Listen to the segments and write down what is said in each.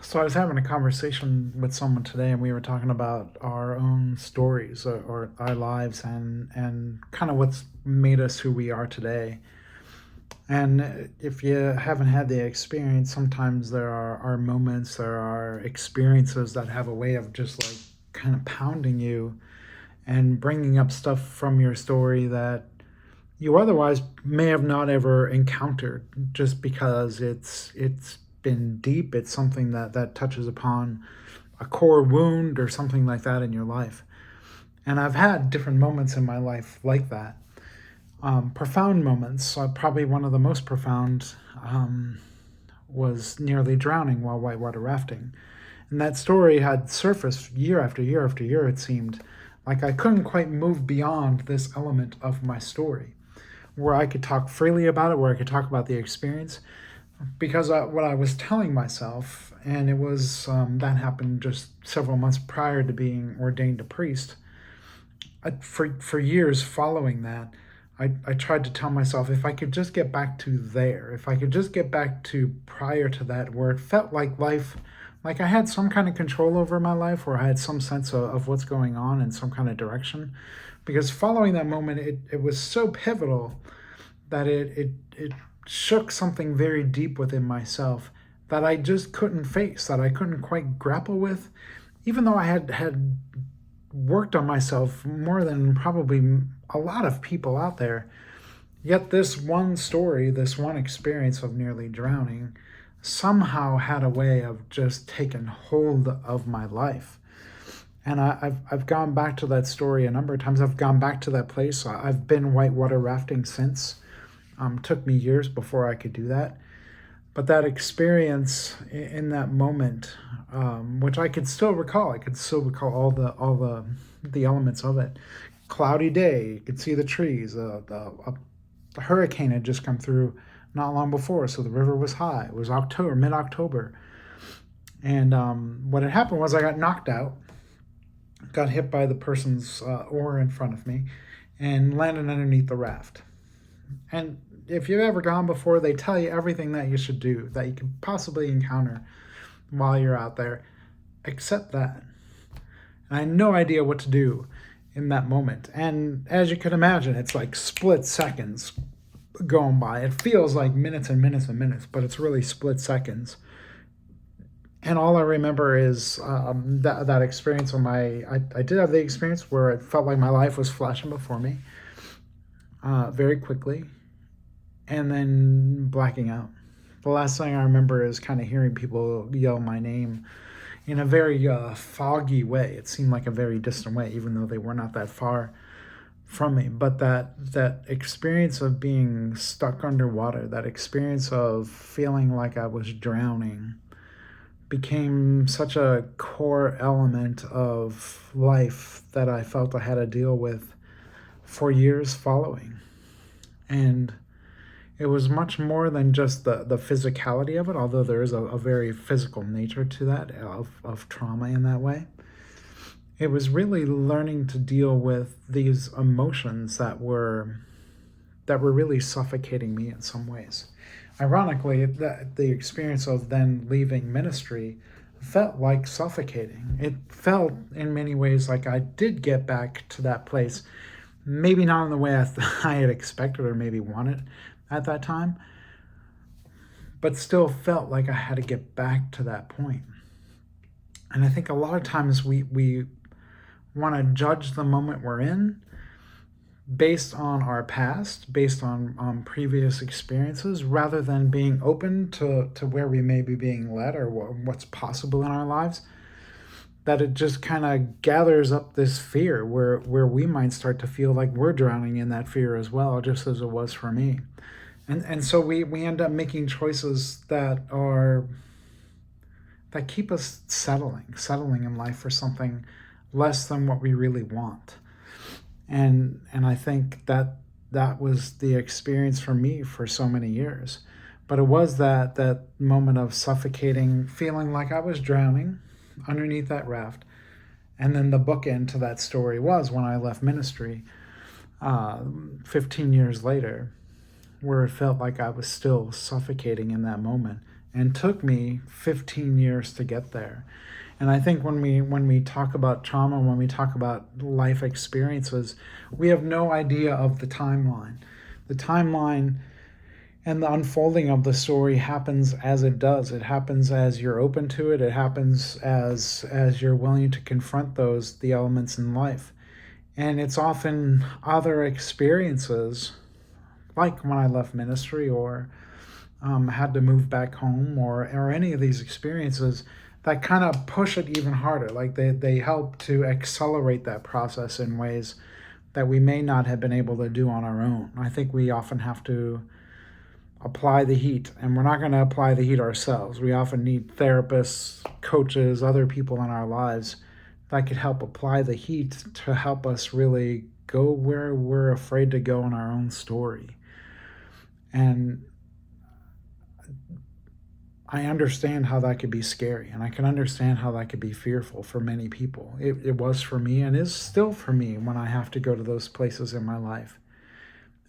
So I was having a conversation with someone today, and we were talking about our own stories or our lives, and kind of what's made us who we are today. And if you haven't had the experience, sometimes there are moments, there are experiences that have a way of just like kind of pounding you and bringing up stuff from your story that you otherwise may have not ever encountered, just because it's been deep. It's something that touches upon a core wound or something like that in your life. And I've had different moments in my life like that. Profound moments. Probably one of the most profound was nearly drowning while whitewater rafting. And that story had surfaced year after year after year, it seemed. Like I couldn't quite move beyond this element of my story, where I could talk freely about it, where I could talk about the experience, because what I was telling myself, and it was that happened just several months prior to being ordained a priest. For years following that, I tried to tell myself if I could just get back to there, if I could just get back to prior to that, where it felt like life, like I had some kind of control over my life, where I had some sense of what's going on and some kind of direction. Because following that moment, it was so pivotal that it shook something very deep within myself that I just couldn't face, that I couldn't quite grapple with, even though I had worked on myself more than probably a lot of people out there. Yet this one story, this one experience of nearly drowning, somehow had a way of just taking hold of my life. And I've gone back to that story a number of times. I've gone back to that place. I've been whitewater rafting since. Took me years before I could do that. But that experience in that moment, which I could still recall, I could still recall all the elements of it. Cloudy day, you could see the trees. The hurricane had just come through not long before, so the river was high. It was October, mid-October, and what had happened was I got knocked out, got hit by the person's oar in front of me, and landed underneath the raft. And if you've ever gone before, they tell you everything that you should do, that you could possibly encounter while you're out there, except that. And I had no idea what to do in that moment. And as you can imagine, it's like split seconds going by. It feels like minutes and minutes and minutes, but it's really split seconds. And all I remember is that experience on I did have the experience where it felt like my life was flashing before me very quickly, and then blacking out. The last thing I remember is kind of hearing people yell my name in a very foggy way. It seemed like a very distant way, even though they were not that far from me. But that experience of being stuck underwater, that experience of feeling like I was drowning, became such a core element of life that I felt I had to deal with for years following. And it was much more than just the physicality of it, although there is a very physical nature to that, of trauma in that way. It was really learning to deal with these emotions that were really suffocating me in some ways. Ironically, the experience of then leaving ministry felt like suffocating. It felt in many ways like I did get back to that place, maybe not in the way I had expected or maybe wanted at that time, but still felt like I had to get back to that point. And I think a lot of times we want to judge the moment we're in based on our past, based on previous experiences, rather than being open to where we may be being led or what's possible in our lives. That it just kind of gathers up this fear where we might start to feel like we're drowning in that fear as well, just as it was for me. And so we end up making choices that keep us settling in life for something less than what we really want. And I think that was the experience for me for so many years. But it was that moment of suffocating, feeling like I was drowning underneath that raft. And then the bookend to that story was when I left ministry 15 years later, where it felt like I was still suffocating in that moment and took me 15 years to get there. And I think when we talk about trauma, when we talk about life experiences, we have no idea of the timeline. The timeline and the unfolding of the story happens as it does. It happens as you're open to it. It happens as you're willing to confront the elements in life. And it's often other experiences, like when I left ministry or had to move back home, or any of these experiences that kind of push it even harder. Like they help to accelerate that process in ways that we may not have been able to do on our own. I think we often have to apply the heat, and we're not going to apply the heat ourselves. We often need therapists, coaches, other people in our lives that could help apply the heat to help us really go where we're afraid to go in our own story. And I understand how that could be scary, and I can understand how that could be fearful for many people. It was for me and is still for me when I have to go to those places in my life.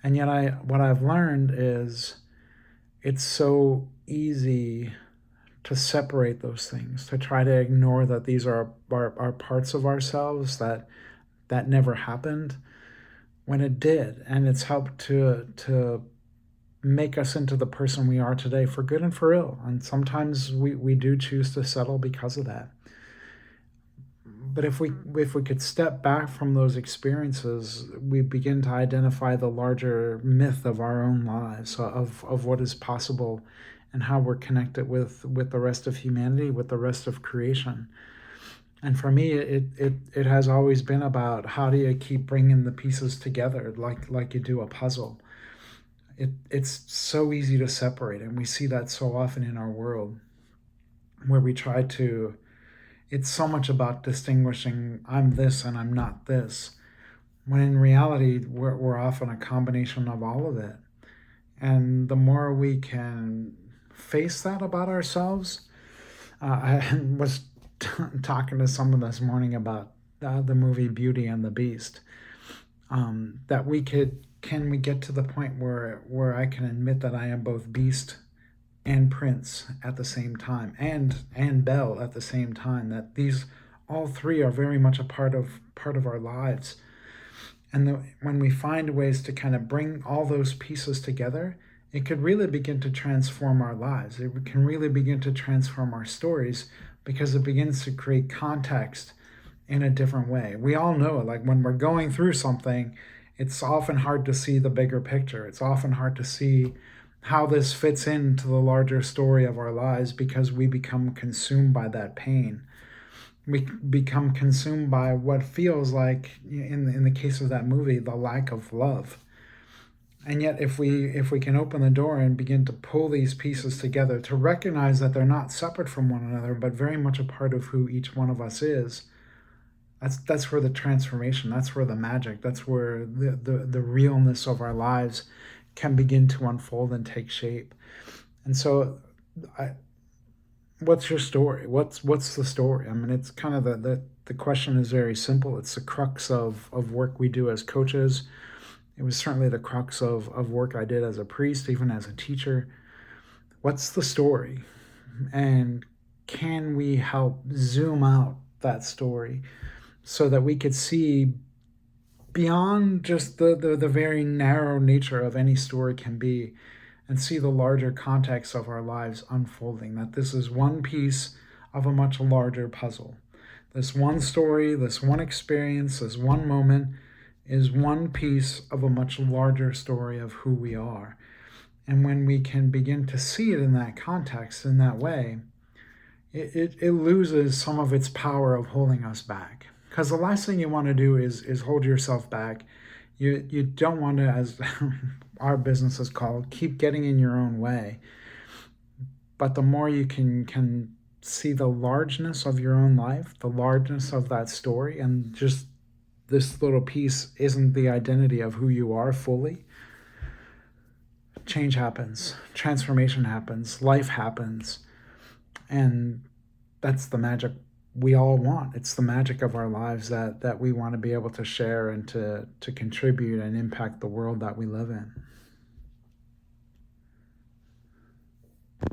And yet what I've learned is it's so easy to separate those things, to try to ignore that these are parts of ourselves that never happened when it did. And it's helped to make us into the person we are today, for good and for ill. And sometimes we do choose to settle because of that. But if we could step back from those experiences, we begin to identify the larger myth of our own lives, of what is possible and how we're connected with the rest of humanity, with the rest of creation. And for me, it has always been about how do you keep bringing the pieces together like you do a puzzle. It's so easy to separate, and we see that so often in our world, where we try to, it's so much about distinguishing I'm this and I'm not this, when in reality we're often a combination of all of it. And the more we can face that about ourselves, I was talking to someone this morning about the movie Beauty and the Beast, that can we get to the point where I can admit that I am both beast and prince at the same time, and Belle at the same time, that these all three are very much a part of our lives. And when we find ways to kind of bring all those pieces together, it could really begin to transform our lives. It can really begin to transform our stories, because it begins to create context in a different way. We all know, like when we're going through something, it's often hard to see the bigger picture. It's often hard to see how this fits into the larger story of our lives, because we become consumed by that pain. We become consumed by what feels like, in the case of that movie, the lack of love. And yet, if we can open the door and begin to pull these pieces together, to recognize that they're not separate from one another, but very much a part of who each one of us is, that's where the transformation, that's where the magic, that's where the realness of our lives can begin to unfold and take shape. And so, what's your story? What's the story? I mean, it's kind of the question is very simple. It's the crux of work we do as coaches. It was certainly the crux of work I did as a priest, even as a teacher. What's the story? And can we help zoom out that story so that we could see beyond just the very narrow nature of any story can be, and see the larger context of our lives unfolding, that this is one piece of a much larger puzzle. This one story, this one experience, this one moment is one piece of a much larger story of who we are. And when we can begin to see it in that context, in that way, it loses some of its power of holding us back. Because the last thing you want to do is hold yourself back. You don't want to, as our business is called, keep getting in your own way. But the more you can see the largeness of your own life, the largeness of that story, and just this little piece isn't the identity of who you are fully, change happens, transformation happens, life happens. And that's the magic we all want. It's the magic of our lives that we want to be able to share and to contribute and impact the world that we live in.